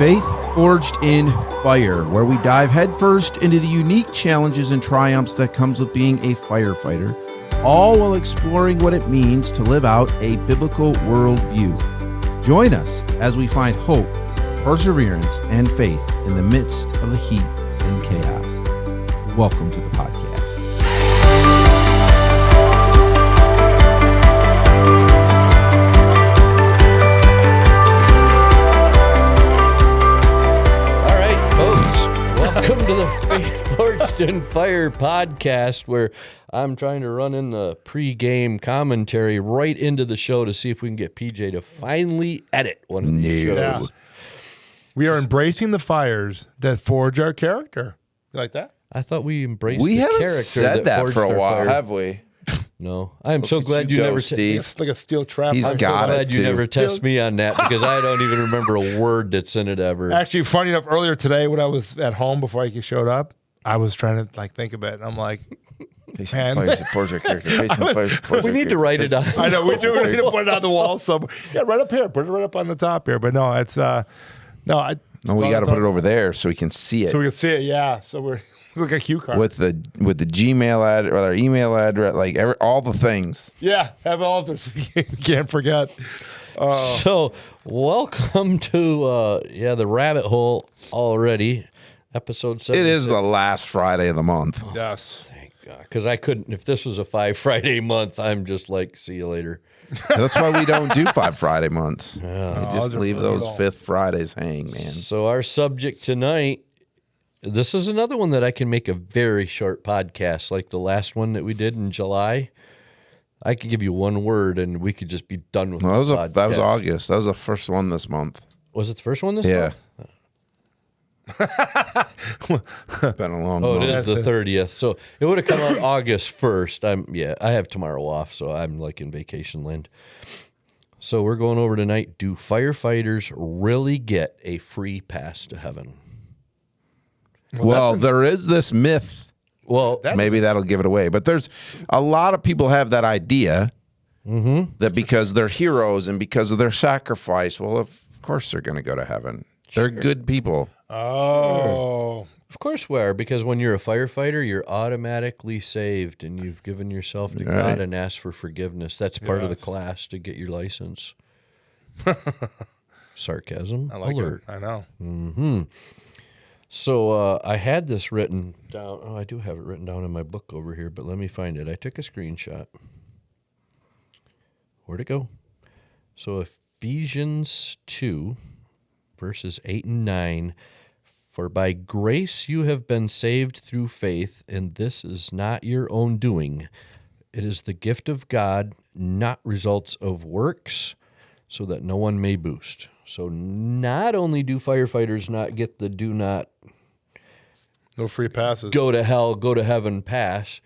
Faith Forged in Fire, where we dive headfirst into the unique challenges and triumphs that comes with being a firefighter, all while exploring what it means to live out a biblical worldview. Join us as we find hope, perseverance, and faith in the midst of the heat and chaos. Welcome to the podcast. Welcome to the Faith Forged in Fire podcast, where I'm trying to run in the pre-game commentary right into the show to see if we can get PJ to finally edit one of these shows. Yeah. We are embracing the fires that forge our character. You like that? I thought we embraced We the haven't character said that forged for a our while, fire. have we? No. I'm so Look glad at you go, never Steve. It's like a steel trap. He's I'm got so it, glad you too. never test me on that, because I don't even remember a word that's in it ever. Actually, funny enough, earlier today when I was at home before I showed up, I was trying to think of it. And I'm like, man. We need to write it down. I know we do. We need to put it on the wall somewhere. Yeah, right up here. Put it right up on the top here. But no, it's we got to put it over there so we can see it. so we can see it. Yeah. So we're look at cue card with the Gmail address, or our email address, like all the things. Yeah, have all of this. We can't forget. So, welcome to the rabbit hole already. Episode 7. It is the last Friday of the month. Yes. Thank God. Because I couldn't, if this was a 5 Friday month, I'm just like, see you later. That's why we don't do 5 Friday months. We just those are leave brutal. those 5th Fridays hang, man. So, our subject tonight, this is another one that I can make a very short podcast, like the last one that we did in July. I could give you one word and we could just be done with Well, this that was podcast. August. That was the first one this month. Was it the first one this Yeah. month? Been a long Oh, month. it is the 30th. So it would have come out August 1st. I have tomorrow off, so I'm like in vacation land. So we're going over tonight. Do firefighters really get a free pass to heaven? Well, there is this myth. Well, Maybe that'll give it away. But there's a lot of people have that idea that because they're heroes and because of their sacrifice, well, of course they're going to go to heaven. They're good people. Oh. of course we are, because when you're a firefighter, you're automatically saved and you've given yourself to God and asked for forgiveness. That's part of the class to get your license. Sarcasm I like alert. it. I know. Mm-hmm. So I had this written down. Oh, I do have it written down in my book over here, but let me find it. I took a screenshot. Where'd it go? So Ephesians 2, verses 8 and 9. For by grace you have been saved through faith, and this is not your own doing. It is the gift of God, not results of works, so that no one may boast. So not only do firefighters not get the do not No free passes. go to hell, go to heaven pass,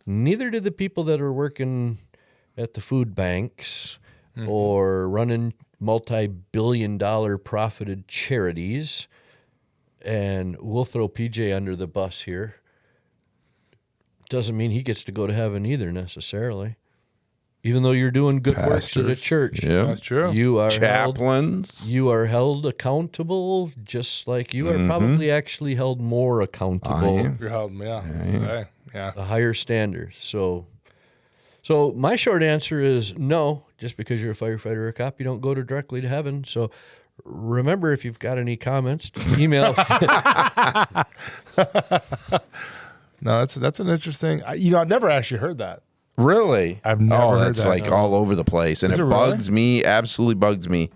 neither do the people that are working at the food banks or running multi-billion-dollar profited charities. And we'll throw PJ under the bus here. Doesn't mean he gets to go to heaven either necessarily. Even though you're doing good works at a church. Yeah. That's true. You are Chaplains. You are held accountable, just like you are probably actually held more accountable. You're held, yeah. A higher standard. So my short answer is no. Just because you're a firefighter or a cop, you don't go directly to heaven. So remember, if you've got any comments, email. No, that's an interesting. I've never actually heard that. Really? I've never heard that's that, like no. all over the place, and Is it it really? bugs me. Absolutely bugs me.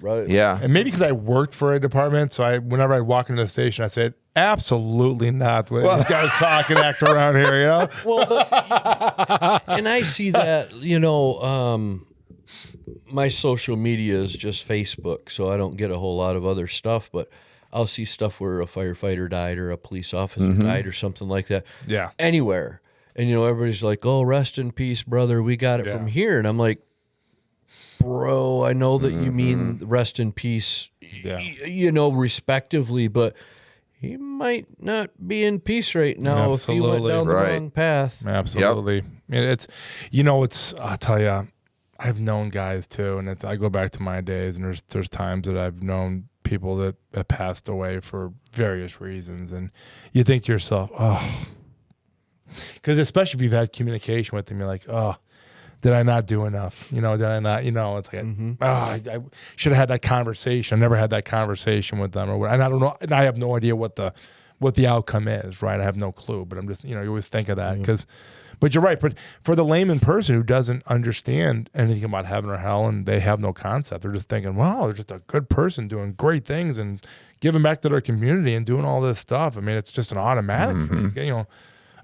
Right. Yeah. And maybe because I worked for a department, so whenever I walk into the station, I said, absolutely not. These guys talk and act around here, you know? Well, and I see that, my social media is just Facebook, so I don't get a whole lot of other stuff, but I'll see stuff where a firefighter died or a police officer died or something like that. Yeah. Anywhere. And, everybody's like, oh, rest in peace, brother. We got it from here. And I'm like, bro, I know that you mean rest in peace, respectively, but he might not be in peace right now if he went down the wrong path. Absolutely. Yep. I'll tell you, I've known guys too, and I go back to my days, and there's times that I've known people that passed away for various reasons, and you think to yourself, oh, because especially if you've had communication with them, you're like, oh, did I not do enough? Did I not? It's like, I should have had that conversation. I never had that conversation with them, and I don't know. And I have no idea what the outcome is. Right? I have no clue. But I'm just, you always think of that because. But you're right. But for the layman person who doesn't understand anything about heaven or hell, and they have no concept, they're just thinking, wow, they're just a good person doing great things and giving back to their community and doing all this stuff. I mean, it's just an automatic for these guys,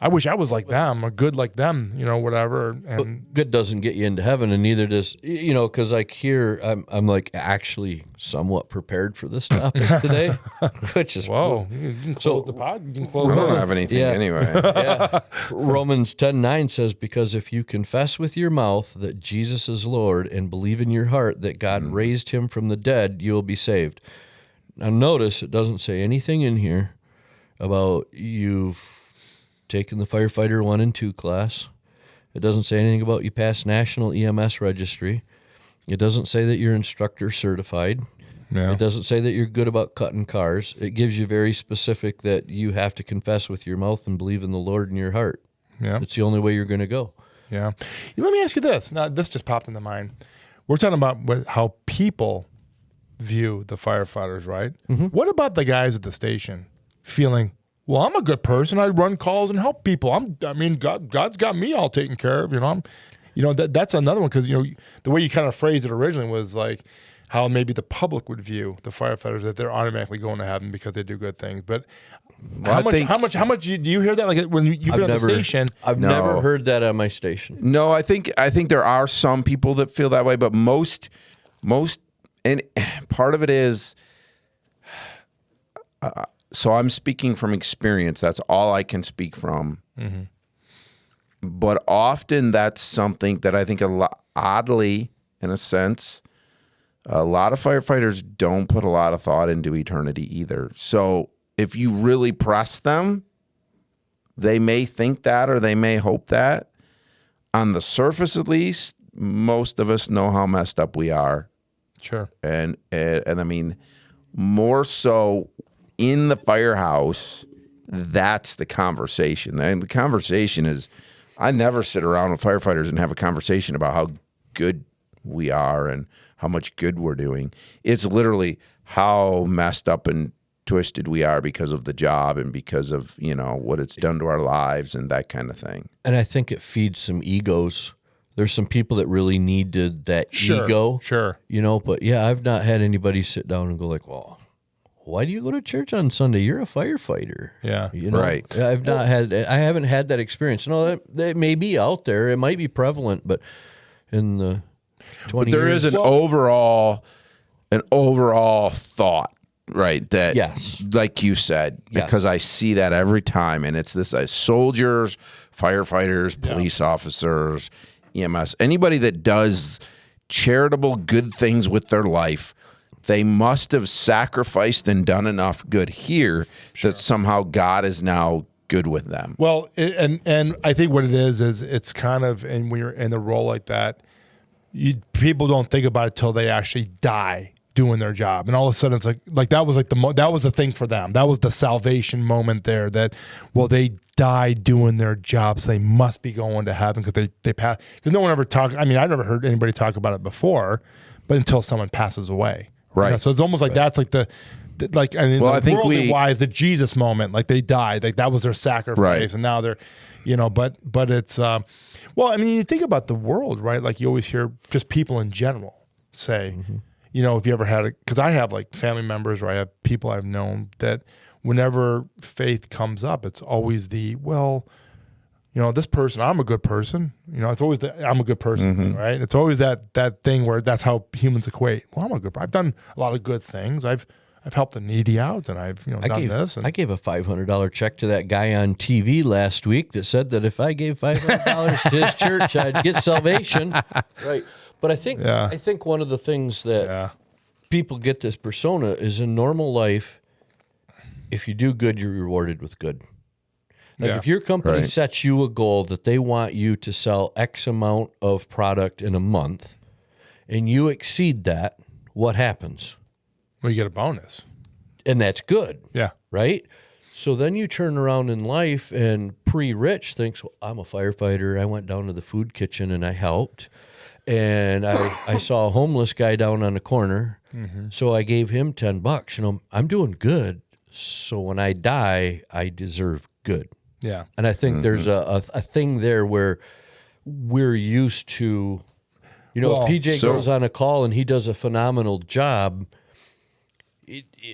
I wish I was like them or good like them, whatever. And but good doesn't get you into heaven, and neither does, because like here, I'm like actually somewhat prepared for this topic today, which is whoa. You can close the pod. You can close. We don't have anything anyway. Yeah. Romans 10:9 says, because if you confess with your mouth that Jesus is Lord and believe in your heart that God raised him from the dead, you will be saved. Now notice it doesn't say anything in here about you've taken the firefighter 1 and 2 class. It doesn't say anything about you passed national EMS registry. It doesn't say that you're instructor certified. Yeah. It doesn't say that you're good about cutting cars. It gives you very specific that you have to confess with your mouth and believe in the Lord in your heart. Yeah. It's the only way you're going to go. Yeah. Let me ask you this. Now, this just popped into mind. We're talking about how people view the firefighters, right? What about the guys at the station feeling, well, I'm a good person. I run calls and help people. God's got me all taken care of. That's another one because the way you kind of phrased it originally was like how maybe the public would view the firefighters that they're automatically going to heaven because they do good things. But how much do you hear that? Like when you've been at the station, I've never heard that on my station. No, I think there are some people that feel that way, but most, and part of it is. So I'm speaking from experience. That's all I can speak from. But often that's something that I think oddly, in a sense, a lot of firefighters don't put a lot of thought into eternity either. So if you really press them, they may think that or they may hope that. On the surface, at least, most of us know how messed up we are. Sure. And I mean, more so in the firehouse, that's the conversation. And the conversation is, I never sit around with firefighters and have a conversation about how good we are and how much good we're doing. It's literally how messed up and twisted we are because of the job and because of, what it's done to our lives and that kind of thing. And I think it feeds some egos. There's some people that really needed that ego. Sure. But yeah, I've not had anybody sit down and go like, well, why do you go to church on Sunday? You're a firefighter. Yeah. Right. I haven't had that experience. That may be out there. It might be prevalent, but in the 20 there years. is an overall thought, right? That, yes, like you said, because I see that every time, and it's this: soldiers, firefighters, police officers, EMS, anybody that does charitable good things with their life. They must have sacrificed and done enough good here that somehow God is now good with them. Well, and I think what it is it's kind of, and when you're in a role like that, people don't think about it till they actually die doing their job, and all of a sudden it's like that was like that was the thing for them. That was the salvation moment there. That they died doing their job, so they must be going to heaven because they pass. Because no one ever talked. I mean, I never heard anybody talk about it before, but until someone passes away. Right. So it's almost like that's like I think wise the Jesus moment, like they died, like that was their sacrifice, right. And now they're, but it's well, I mean, you think about the world, right? Like you always hear just people in general say, if you ever had it, because I have like family members or I have people I've known that whenever faith comes up, it's always this person, I'm a good person. It's always I'm a good person, right? It's always that thing where that's how humans equate. Well, I'm a good. I've done a lot of good things. I've helped the needy out, and I've done this. And I gave a $500 check to that guy on TV last week that said that if I gave $500 to his church, I'd get salvation. Right. But I think one of the things that people get this persona is in normal life. If you do good, you're rewarded with good. Like if your company sets you a goal that they want you to sell X amount of product in a month and you exceed that, what happens? Well, you get a bonus. And that's good. Yeah. Right? So then you turn around in life and pre-rich thinks, well, I'm a firefighter. I went down to the food kitchen and I helped. And I saw a homeless guy down on the corner. So I gave him $10. You know, I'm doing good. So when I die, I deserve good. Yeah. And I think there's a thing there where we're used to, you know, Well, if PJ goes on a call and he does a phenomenal job,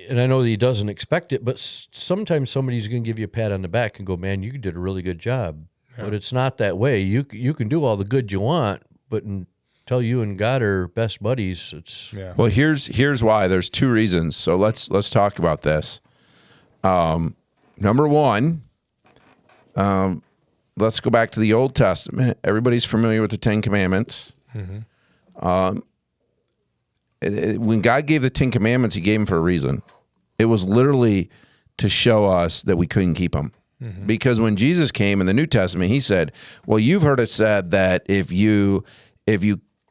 and I know that he doesn't expect it, but sometimes somebody's going to give you a pat on the back and go, man, you did a really good job. But it's not that way. You can do all the good you want, but until you and God are best buddies, it's... Yeah. Well, here's why. There's two reasons. So let's talk about this. Number one, let's go back to the Old Testament. Everybody's familiar with the Ten Commandments. When God gave the Ten Commandments, he gave them for a reason. It was literally to show us that we couldn't keep them. Because when Jesus came in the New Testament, he said, well, you've heard it said that if you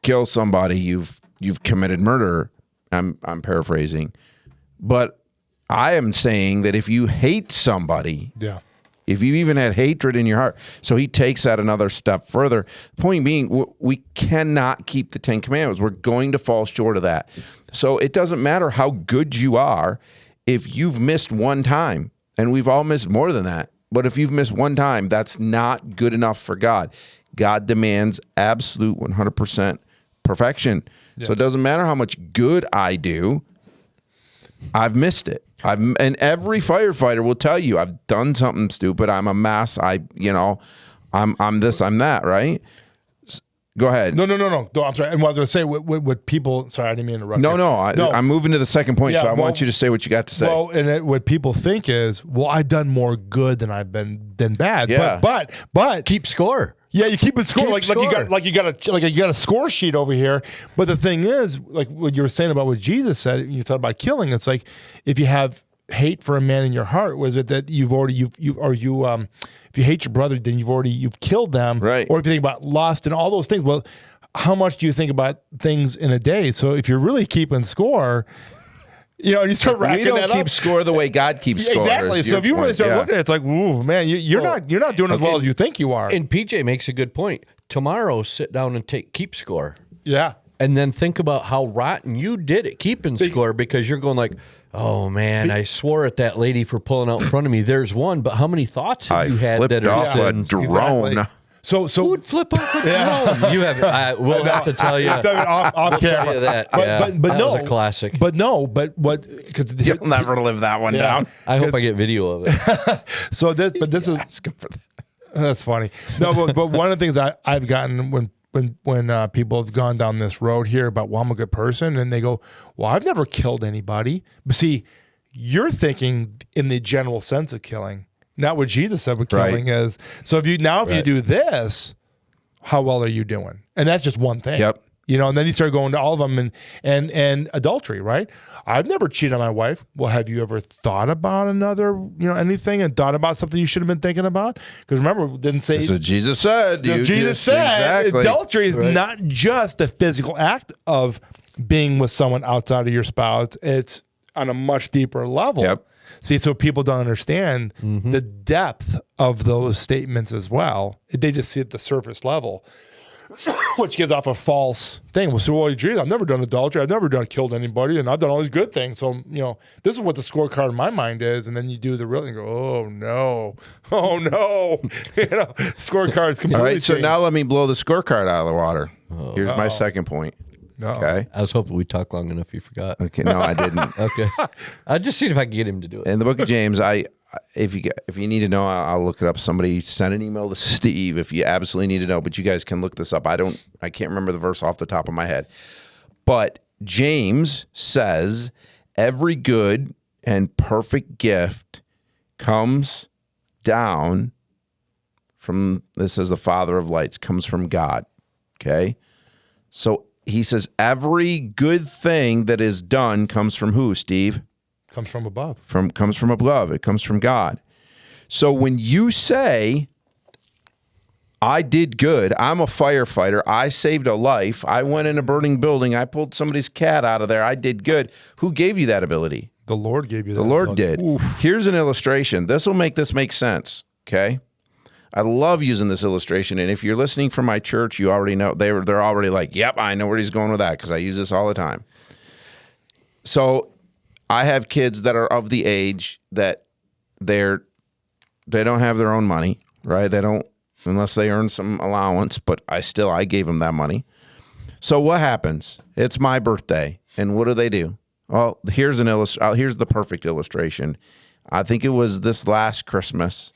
kill somebody, you've committed murder. I'm paraphrasing. But I am saying that if you hate somebody, Yeah. if you even had hatred in your heart, so he takes that another step further. Point being, we cannot keep the Ten Commandments. We're going to fall short of that. So it doesn't matter how good you are if you've missed one time, and we've all missed more than that. But if you've missed one time, that's not good enough for God. God demands absolute 100% perfection. So it doesn't matter how much good I do, I've missed it. And every firefighter will tell you, I've done something stupid. I'm a mess. I'm this, I'm that, right? Go ahead. No, I'm sorry. And what I was going to say, what people, sorry, I didn't mean to interrupt you. No, I'm moving to the second point, Yeah, so I want you to say what you got to say. Well, and what people think is, well, I've done more good than I've been bad. Yeah. But Keep score. yeah, you keep it score. Keep score. Like you got a score sheet over here. But the thing is, like what you were saying about what Jesus said, you talked about killing. It's like if you have hate for a man in your heart, was it that if you hate your brother, then you've killed them, right? Or if you think about lust and all those things, well, how much do you think about things in a day? So if you're really keeping score, and you start racking that up. We don't keep score the way God keeps score. Exactly. So if you really start looking at it, it's like, ooh, man, you're not doing as well as you think you are. And PJ makes a good point. Tomorrow, sit down and keep score. Yeah. And then think about how rotten you did at keeping score, because you're going like, oh man, I swore at that lady for pulling out in front of me. There's one, but how many thoughts have you had that are off a sins? drone? Exactly. So Who would flip off a drone? You have. We'll have to tell you. off camera. Tell you that. But that no, was a classic. But what? Because You'll never live that one down. I hope I get video of it. So this is that's funny. No, but one of the things I've gotten when people have gone down this road here about, well, I'm a good person, and they go, well, I've never killed anybody. But see, you're thinking in the general sense of killing, not what Jesus said what killing is. So if you do this, how well are you doing? And that's just one thing. Yep. And then you start going to all of them and adultery, right? I've never cheated on my wife. Well, have you ever thought about anything and thought about something you should have been thinking about? Because remember, it didn't say. That's what Jesus said. Jesus said exactly. Adultery is not just the physical act of being with someone outside of your spouse. It's on a much deeper level. Yep. See, so people don't understand the depth of those statements as well. They just see it at the surface level, which gives off a false thing. Well, geez, I've never done adultery. I've never killed anybody, and I've done all these good things. So, this is what the scorecard in my mind is. And then you do the real thing and go, oh, no. Scorecard's completely All right, so changed. now let me blow the scorecard out of the water. Here's my second point. Okay. I was hoping we talked long enough. You forgot. Okay. No, I didn't. Okay. I just seen if I can get him to do it. In the book of James, if you need to know, I'll look it up. Somebody send an email to Steve if you absolutely need to know. But you guys can look this up. I can't remember the verse off the top of my head. But James says every good and perfect gift comes down from, this is the Father of lights, comes from God. Okay? So he says every good thing that is done comes from who, Steve? Comes from above. Comes from above. It comes from God. So when you say, I did good. I'm a firefighter. I saved a life. I went in a burning building. I pulled somebody's cat out of there. I did good. Who gave you that ability? The Lord gave you that. The Lord ability. did. Oof. Here's an illustration. This will make this make sense, okay? I love using this illustration, and if you're listening from my church, you already know. They're already like, yep, I know where he's going with that because I use this all the time. So I have kids that are of the age that they don't have their own money, right? They don't, unless they earn some allowance, but I gave them that money. So what happens? It's my birthday, and what do? Well, here's the perfect illustration. I think it was this last Christmas.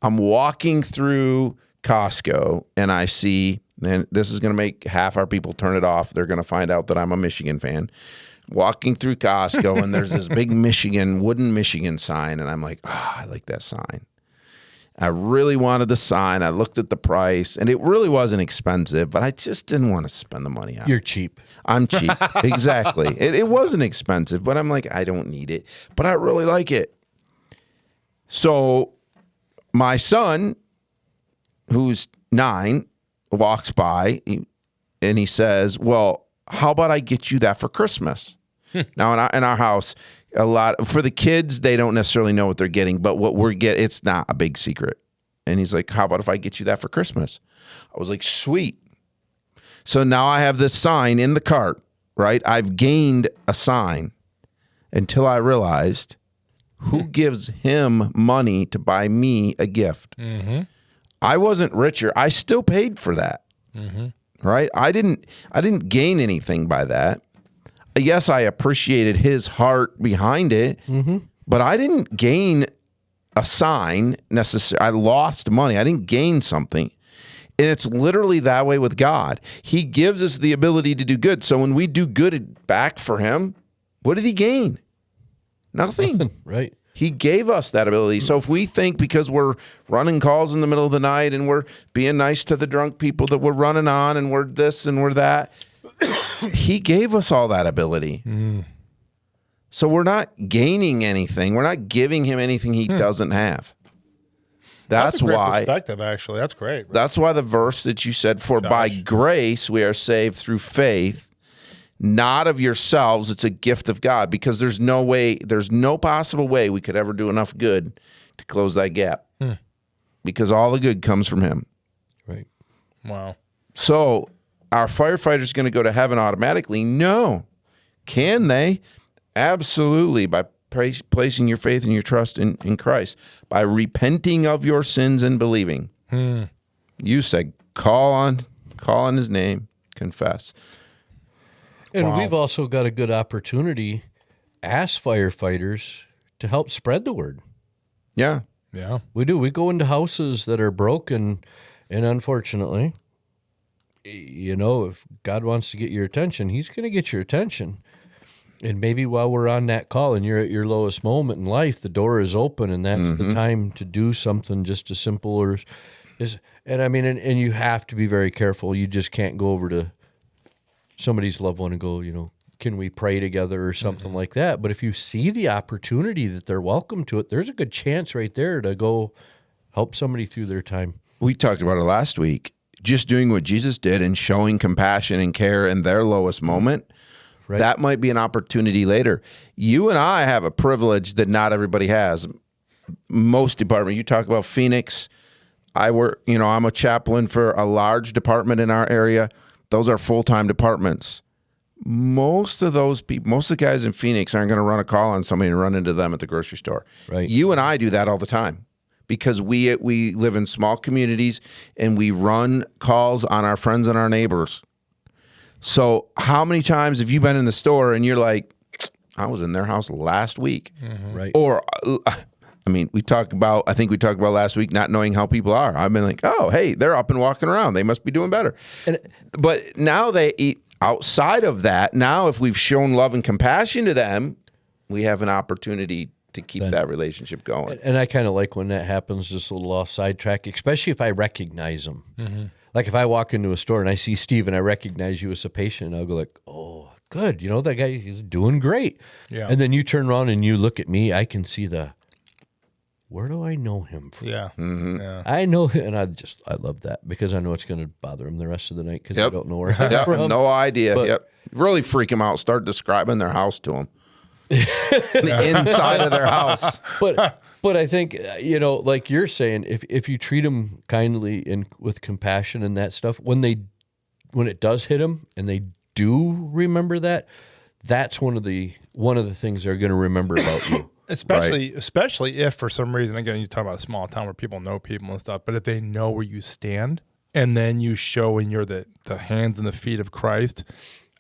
I'm walking through Costco, and I see, and this is going to make half our people turn it off. They're going to find out that I'm a Michigan fan. Walking through Costco, and there's this big wooden Michigan sign, and I'm like, I like that sign. I really wanted the sign. I looked at the price, and it really wasn't expensive, but I just didn't want to spend the money on it. You're cheap. I'm cheap. Exactly. It wasn't expensive, but I'm like, I don't need it, but I really like it. So my son, who's 9, walks by, and he says, well, how about I get you that for Christmas? Now, in our house, for the kids, they don't necessarily know what they're getting, but what we're getting, it's not a big secret. And he's like, how about if I get you that for Christmas? I was like, sweet. So now I have this sign in the cart, right? I've gained a sign until I realized who gives him money to buy me a gift. Mm-hmm. I wasn't richer. I still paid for that, right? I didn't gain anything by that. Yes, I appreciated his heart behind it, but I didn't gain a sign necessarily. I lost money. I didn't gain something. And it's literally that way with God. He gives us the ability to do good. So when we do good back for him, what did he gain? Nothing. Right. He gave us that ability. So if we think because we're running calls in the middle of the night and we're being nice to the drunk people that we're running on and we're this and we're that, he gave us all that ability. So we're not gaining anything. We're not giving him anything he doesn't have. That's a great why. perspective, actually. That's great. That's why the verse that you said, for by grace we are saved through faith, not of yourselves. It's a gift of God, because there's no possible way we could ever do enough good to close that gap, because all the good comes from him. Right. Wow. So are firefighters going to go to heaven automatically? No. Can they? Absolutely. By placing your faith and your trust in Christ, by repenting of your sins and believing. You said, call on his name, confess. And we've also got a good opportunity as firefighters to help spread the word. Yeah. Yeah. We do. We go into houses that are broken, and unfortunately, if God wants to get your attention, he's going to get your attention. And maybe while we're on that call and you're at your lowest moment in life, the door is open, and that's the time to do something just as simple and you have to be very careful. You just can't go over to somebody's loved one and go, can we pray together or something like that? But if you see the opportunity that they're welcome to it, there's a good chance right there to go help somebody through their time. We talked about it last week. Just doing what Jesus did and showing compassion and care in their lowest moment. Right. That might be an opportunity later. You and I have a privilege that not everybody has. Most departments, you talk about Phoenix. I work, I'm a chaplain for a large department in our area. Those are full-time departments. Most of those people, most of the guys in Phoenix aren't going to run a call on somebody and run into them at the grocery store. Right. You and I do that all the time, because we live in small communities and we run calls on our friends and our neighbors. So how many times have you been in the store and you're like, I was in their house last week? Right. Or, we talked about last week not knowing how people are. I've been like, oh, hey, they're up and walking around. They must be doing better. But now they eat outside of that. Now, if we've shown love and compassion to them, we have an opportunity to keep that relationship going. And I kind of like when that happens, just a little off sidetrack, especially if I recognize them. Like if I walk into a store and I see Steve and I recognize you as a patient, I'll go like, oh, good. That guy is doing great. Yeah. And then you turn around and you look at me, I can see where do I know him from? Yeah. Yeah. I know him, and I love that because I know it's going to bother him the rest of the night because I don't know where I'm Yep, from. no idea. But- Yep. Really freak them out. Start describing their house to them. The inside of their house. But I think, like you're saying, if you treat them kindly and with compassion and that stuff, when it does hit them and they do remember that, that's one of the things they're going to remember about you. Especially if for some reason, again, you talk about a small town where people know people and stuff, but if they know where you stand and then you show and you're the hands and the feet of Christ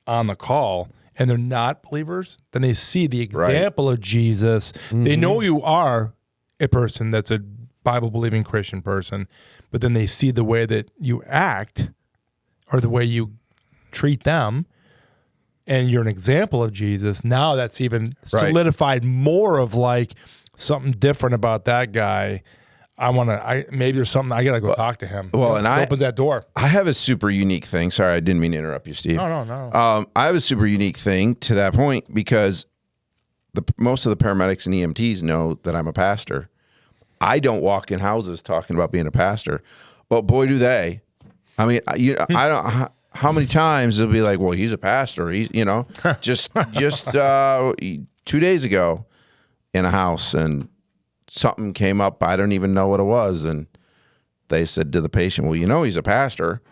on the call and they're not believers, then they see the example of Jesus. They know you are a person that's a Bible-believing Christian person, but then they see the way that you act or the way you treat them, and you're an example of Jesus. Now that's even solidified more of like something different about that guy. Maybe there's something I gotta go talk to him. Well, and opens that door. I have a super unique thing. Sorry, I didn't mean to interrupt you, Steve. No. I have a super unique thing to that point because most of the paramedics and EMTs know that I'm a pastor. I don't walk in houses talking about being a pastor, but boy, do they. I mean, I don't. How many times they'll be like, "Well, he's a pastor." He's, just 2 days ago in a house, and something came up. I don't even know what it was, and they said to the patient, "Well, he's a pastor."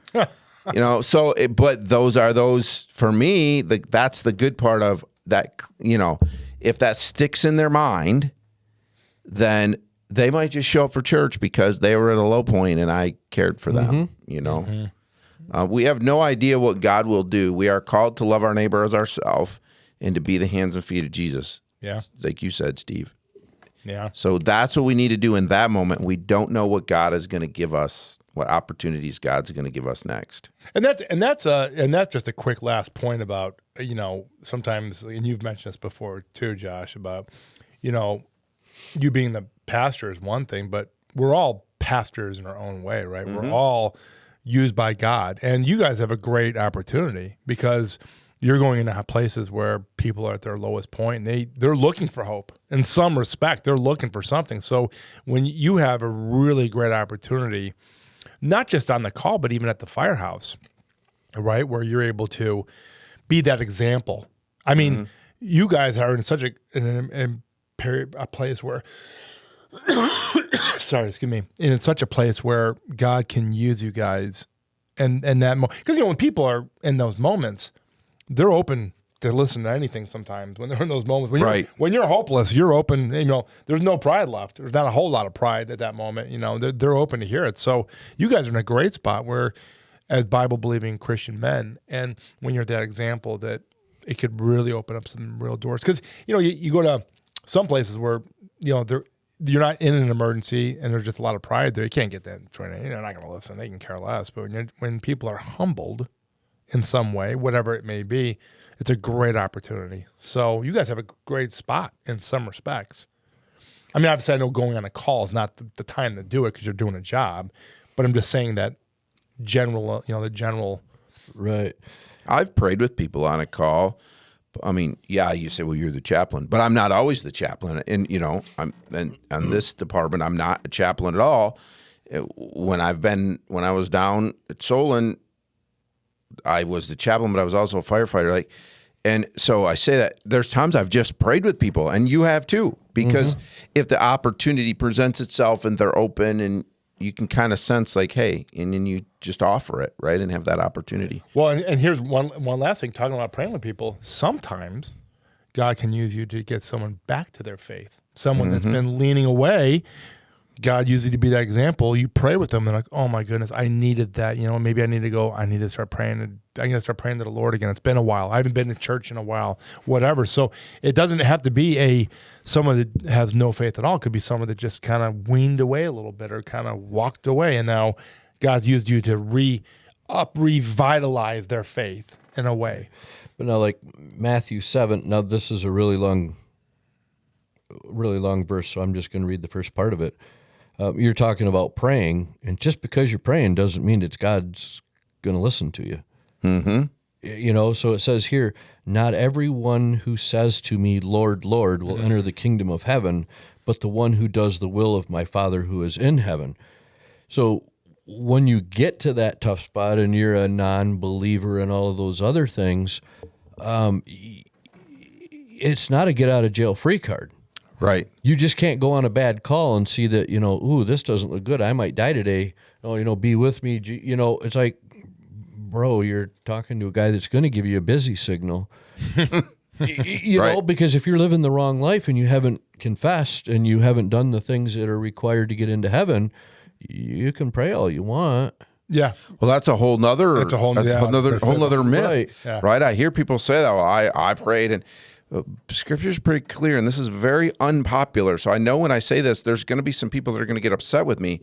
So, but those for me. That's the good part of that. If that sticks in their mind, then they might just show up for church because they were at a low point and I cared for them. We have no idea what God will do. We are called to love our neighbor as ourselves and to be the hands and feet of Jesus. Yeah. Like you said, Steve. Yeah. So that's what we need to do in that moment. We don't know what God is going to give us, what opportunities God's going to give us next. And that's just a quick last point about, sometimes, and you've mentioned this before too, Josh, about, you being the pastor is one thing, but we're all pastors in our own way, right? Mm-hmm. We're all used by God. And you guys have a great opportunity because you're going into places where people are at their lowest point and they're looking for hope. In some respect, they're looking for something. So when you have a really great opportunity, not just on the call, but even at the firehouse, right, where you're able to be that example. I mean, you guys are in such a place where sorry, excuse me. And it's such a place where God can use you guys and that because when people are in those moments, they're open to listen to anything sometimes when they're in those moments. When you're hopeless, you're open, there's no pride left. There's not a whole lot of pride at that moment. They're open to hear it. So you guys are in a great spot where as Bible-believing Christian men, and when you're that example, that it could really open up some real doors. Because, you go to some places where, you're not in an emergency and there's just a lot of pride there. You can't get that training. They're not going to listen. They can care less. But when people are humbled in some way, whatever it may be, it's a great opportunity. So you guys have a great spot in some respects. I mean, obviously I know going on a call is not the time to do it because you're doing a job, but I'm just saying that the general. Right. I've prayed with people on a call. I mean, yeah, you say, well, you're the chaplain, but I'm not always the chaplain. And, I'm on this department, I'm not a chaplain at all. When I was down at Solon, I was the chaplain, but I was also a firefighter. And so I say that there's times I've just prayed with people, and you have too, because if the opportunity presents itself and they're open and you can kind of sense hey, and then you just offer it, right, and have that opportunity. Well, and here's one last thing, talking about praying with people. Sometimes God can use you to get someone back to their faith. Someone that's been leaning away, God uses you to be that example. You pray with them, and like, oh my goodness, I needed that. Maybe I need to start praying. I'm going to start praying to the Lord again. It's been a while. I haven't been to church in a while, whatever. So it doesn't have to be someone that has no faith at all. It could be someone that just kind of weaned away a little bit or kind of walked away. And now God's used you to revitalize their faith in a way. But now, like Matthew 7, now this is a really long verse, so I'm just going to read the first part of it. You're talking about praying, and just because you're praying doesn't mean that God's going to listen to you. Mm-hmm. So it says here, not everyone who says to me, Lord, Lord, will enter the kingdom of heaven, but the one who does the will of my Father who is in heaven. So when you get to that tough spot and you're a non-believer and all of those other things, it's not a get-out-of-jail-free card. Right. You just can't go on a bad call and see that, ooh, this doesn't look good. I might die today. Oh, be with me. It's like, bro, you're talking to a guy that's going to give you a busy signal. You know, because if you're living the wrong life and you haven't confessed and you haven't done the things that are required to get into heaven, you can pray all you want. Yeah. Well, that's a whole nother, whole nother myth, Right. Yeah. right? I hear people say that. Well, I prayed, and Scripture's pretty clear, and this is very unpopular. So I know when I say this, there's going to be some people that are going to get upset with me.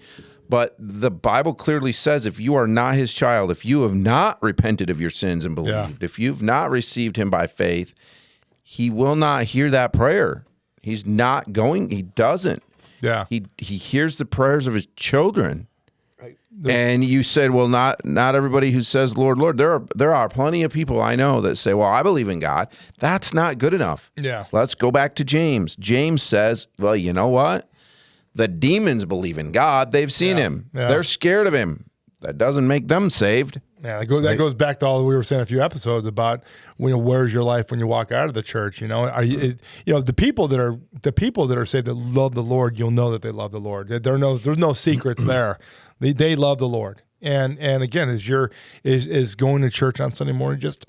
But the Bible clearly says if you are not his child, if you have not repented of your sins and believed, if you've not received him by faith, he will not hear that prayer. He's not going, he doesn't. Yeah. He hears the prayers of his children. And you said, well, not everybody who says, Lord, Lord. There are plenty of people I know that say, well, I believe in God. That's not good enough. Yeah. Let's go back to James. James says, well, you know what? The demons believe in God. They've seen him. Yeah. They're scared of him. That doesn't make them saved. Yeah, that goes back to all we were saying a few episodes about where's your life when you walk out of the church. Are you the people that are saying that love the Lord, you'll know that they love the Lord. There's no secrets there. They love the Lord. And again, is going to church on Sunday morning just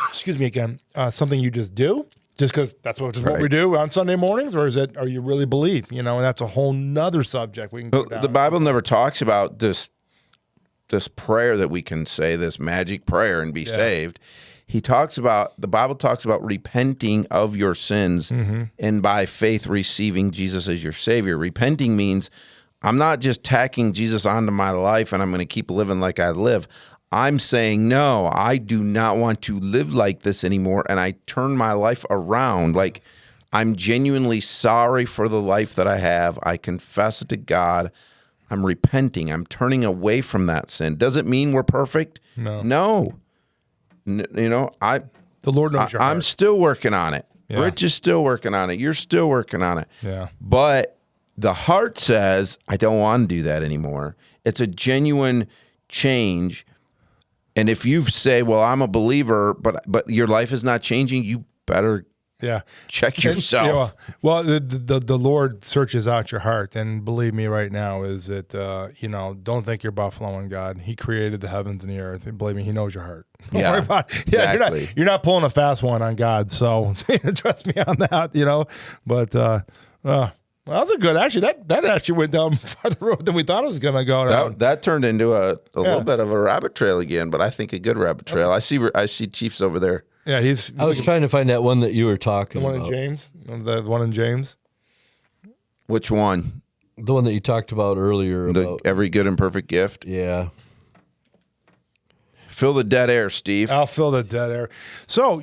excuse me again, something you just do? Just because that's what we do on Sunday mornings, or are you really believe? And that's a whole nother subject we can go down. The Bible never talks about this prayer that we can say, this magic prayer and be saved. The Bible talks about repenting of your sins and by faith receiving Jesus as your Savior. Repenting means I'm not just tacking Jesus onto my life and I'm going to keep living like I live. I'm saying, no, I do not want to live like this anymore, and I turn my life around. Like, I'm genuinely sorry for the life that I have. I confess it to God. I'm repenting. I'm turning away from that sin. Does it mean we're perfect? No. The Lord knows your heart. I'm still working on it. Yeah. Rich is still working on it. You're still working on it. Yeah. But the heart says, I don't want to do that anymore. It's a genuine change. And if you say, well, I'm a believer, but your life is not changing, you better check yourself. The Lord searches out your heart, and believe me right now is that, don't think you're buffaloing God. He created the heavens and the earth, and believe me, he knows your heart. Don't worry about it. Exactly. You're not pulling a fast one on God, so trust me on that, but, well, that's a good. Actually, that actually went down farther road than we thought it was going to go down. That turned into a little bit of a rabbit trail again, but I think a good rabbit trail. I see Chief's over there. Yeah, I was trying to find that one that you were talking about. The one in James. The one in James. Which one? The one that you talked about earlier. About every good and perfect gift. Yeah. Fill the dead air, Steve. I'll fill the dead air. So,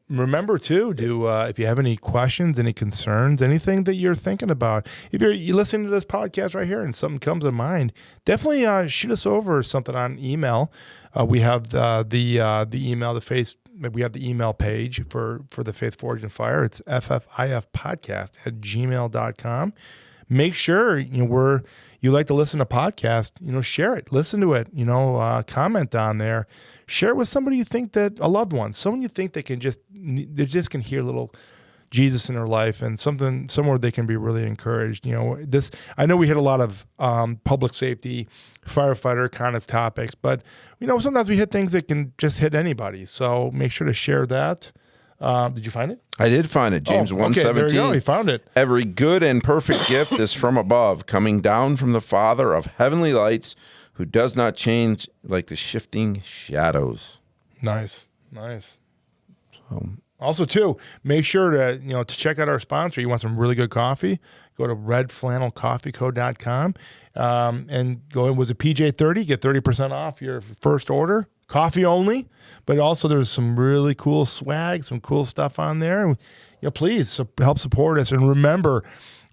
remember too, if you have any questions, any concerns, anything that you're thinking about, if you're listening to this podcast right here and something comes to mind, definitely shoot us over something on email. We have the email, we have the email page for the Faith Forge and Fire. It's ffifpodcast@gmail.com. Make sure you like to listen to podcasts, share it, listen to it, comment on there, share it with somebody you think that a loved one, someone you think they just can hear a little Jesus in their life and somewhere they can be really encouraged. I know we hit a lot of public safety, firefighter kind of topics, but sometimes we hit things that can just hit anybody. So make sure to share that. Did you find it? I did find it. James 1:17. Okay, there you go. You found it. Every good and perfect gift is from above, coming down from the Father of heavenly lights, who does not change like the shifting shadows. Nice. So, also, too, make sure to check out our sponsor. You want some really good coffee? Go to redflannelcoffeeco.com and go in. Was it PJ30? Get 30% off your first order. Coffee only, but also there's some really cool swag, some cool stuff on there. please help support us. And remember,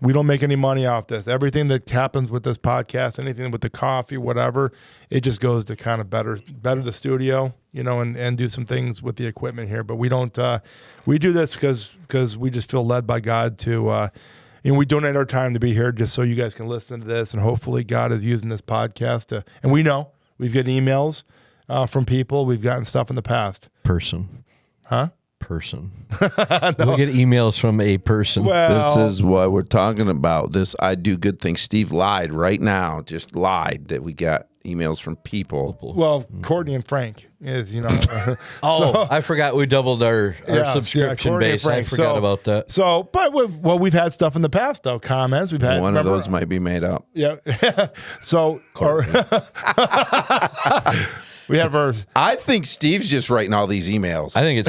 we don't make any money off this. Everything that happens with this podcast, anything with the coffee, whatever, it just goes to kind of better the studio, and do some things with the equipment here. But we don't. We do this because we just feel led by God to. We donate our time to be here just so you guys can listen to this, and hopefully God is using this podcast to. And we know we've got emails from people. We've gotten stuff in the past. Person. Huh? Person. No. We get emails from a person. Well, This is what we're talking about. This I do good things. Steve lied right now. Just lied that we got emails from people. well, Courtney and Frank is, I forgot we doubled our subscription Courtney and base. I Frank. forgot about that. So, but we've had stuff in the past though. Comments we've had. One of those might be made up. Yeah. So, we have our. I think Steve's just writing all these emails. I think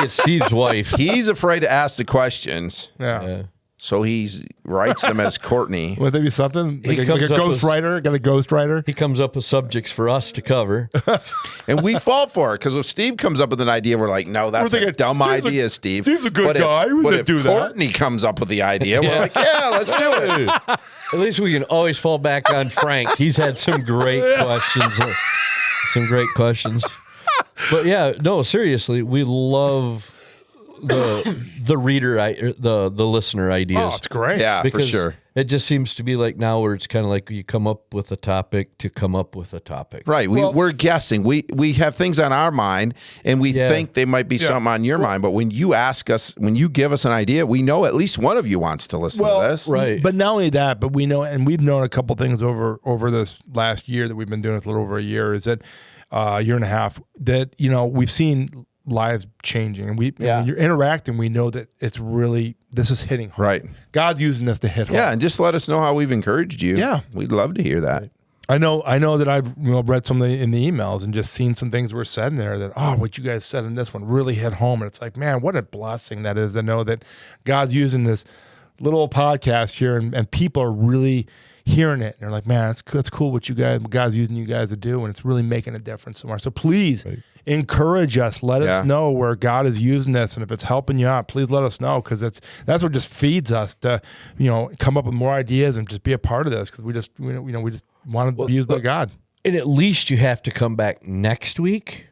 it's Steve's wife. He's afraid to ask the questions, Yeah. so he writes them as Courtney. Would there be something like a comes up with- ghostwriter? Got a ghostwriter? He comes up with subjects for us to cover. And we fall for it because if Steve comes up with an idea, we're like, no, that's thinking, a dumb Steve's a- idea, Steve. Steve's a good But guy. We But could if do that. Courtney comes up with the idea, we're like, yeah, let's do it. At least we can always fall back on Frank. He's had some great questions. But yeah, no, seriously, we love the reader, the listener ideas. Oh, it's great. Yeah, for Because sure. it just seems to be like now where it's kind of like you come up with a topic to come up with a topic. Right. We're guessing. We have things on our mind and we think they might be something on your mind. But when you ask us, when you give us an idea, we know at least one of you wants to listen to this. Right. But not only that, but we know, and we've known a couple things over this last year that we've been doing this a little over a year, is that a year and a half, that, we've seen lives changing, and when you're interacting, we know that it's really, this is hitting home. Right. God's using this to hit home. Yeah. And just let us know how we've encouraged you. Yeah. We'd love to hear that. I know that I've read some in the emails and just seen some things were said in there that, what you guys said in this one really hit home. And it's like, man, what a blessing that is to know that God's using this little podcast here and people are really hearing it. And they're like, man, that's cool what God's using you guys to do. And it's really making a difference somewhere. So please encourage us. Let us know where God is using this. And if it's helping you out, please let us know. Cause that's what just feeds us to, come up with more ideas and just be a part of this. Cause we just want to be used by God. And at least you have to come back next week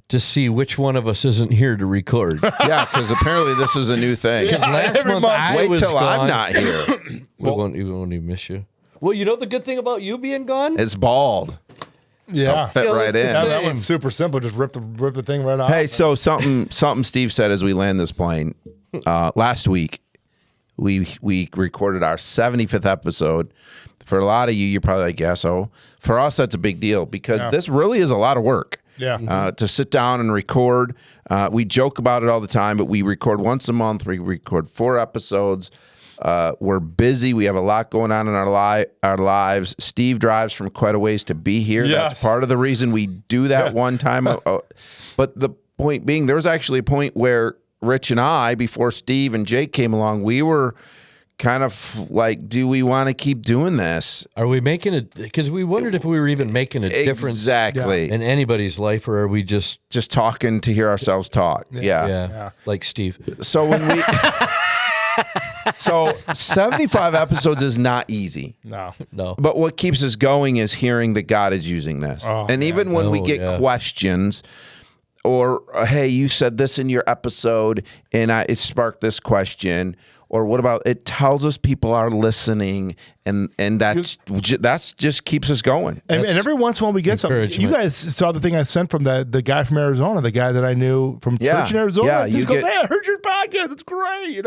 to see which one of us isn't here to record. Yeah. Because apparently this is a new thing. Last month I Wait was till gone. I'm not here. We won't even miss you. Well, the good thing about you being gone? It's bald. Yeah. Fit right it's in. the Yeah, that same. one's super simple. Just rip the thing right off. Hey, so something Steve said as we land this plane last week, we recorded our 75th episode. For a lot of you, you're probably like, yeah, so for us, that's a big deal because this really is a lot of work. Yeah. To sit down and record. We joke about it all the time, but we record once a month. We record 4 episodes. We're busy. We have a lot going on in our lives. Steve drives from quite a ways to be here. Yes. That's part of the reason we do that one time. But the point being, there was actually a point where Rich and I, before Steve and Jake came along, we were kind of like, do we want to keep doing this? Are we making it? Because we wondered if we were even making a difference Exactly. in anybody's life, or are we just talking to hear ourselves talk. Yeah. like Steve? So when we... So 75 episodes is not easy. No. But what keeps us going is hearing that God is using this. And even when we get questions or, hey, you said this in your episode and it sparked this question, or what about, it tells us people are listening, and that's just keeps us going. And every once in a while we get something. You guys saw the thing I sent from the guy from Arizona, the guy that I knew from church in Arizona. Yeah, He just goes, hey, I heard your podcast. It's great.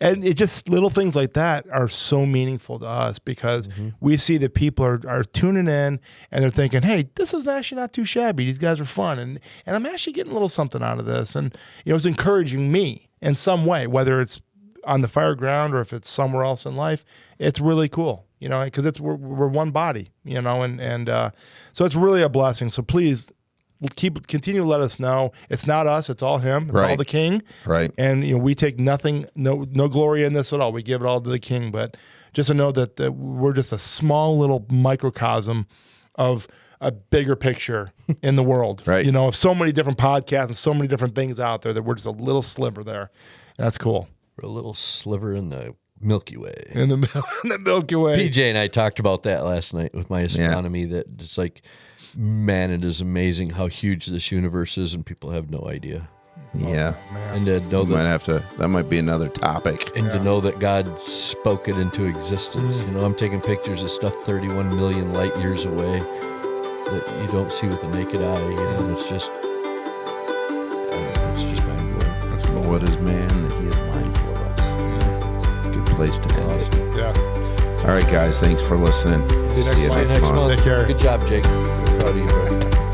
And it just, little things like that are so meaningful to us because we see that people are tuning in and they're thinking, hey, this is actually not too shabby. These guys are fun. And I'm actually getting a little something out of this. And, it's encouraging me in some way, whether it's on the fire ground or if it's somewhere else in life. It's really cool, because we're one body, and so it's really a blessing. So please continue to let us know. It's not us, it's all him. It's all the King. Right. And we take nothing, no glory in this at all. We give it all to the King. But just to know that we're just a small little microcosm of a bigger picture in the world. Right. Of so many different podcasts and so many different things out there that we're just a little sliver there. That's cool. We're a little sliver in the Milky Way. In the Milky Way. PJ and I talked about that last night with my astronomy. That it's like, man, it is amazing how huge this universe is, and people have no idea. Yeah. And to know That might be another topic. and to know that God spoke it into existence. You know, I'm taking pictures of stuff 31 million light years away that you don't see with the naked eye. You know, and it's just mind-blowing. That's cool. What is man that he is mindful of us? Good place to end it. Yeah. All right, guys. Thanks for listening. See you next month. Next month. Take care. Good job, Jake. Proud of you, buddy.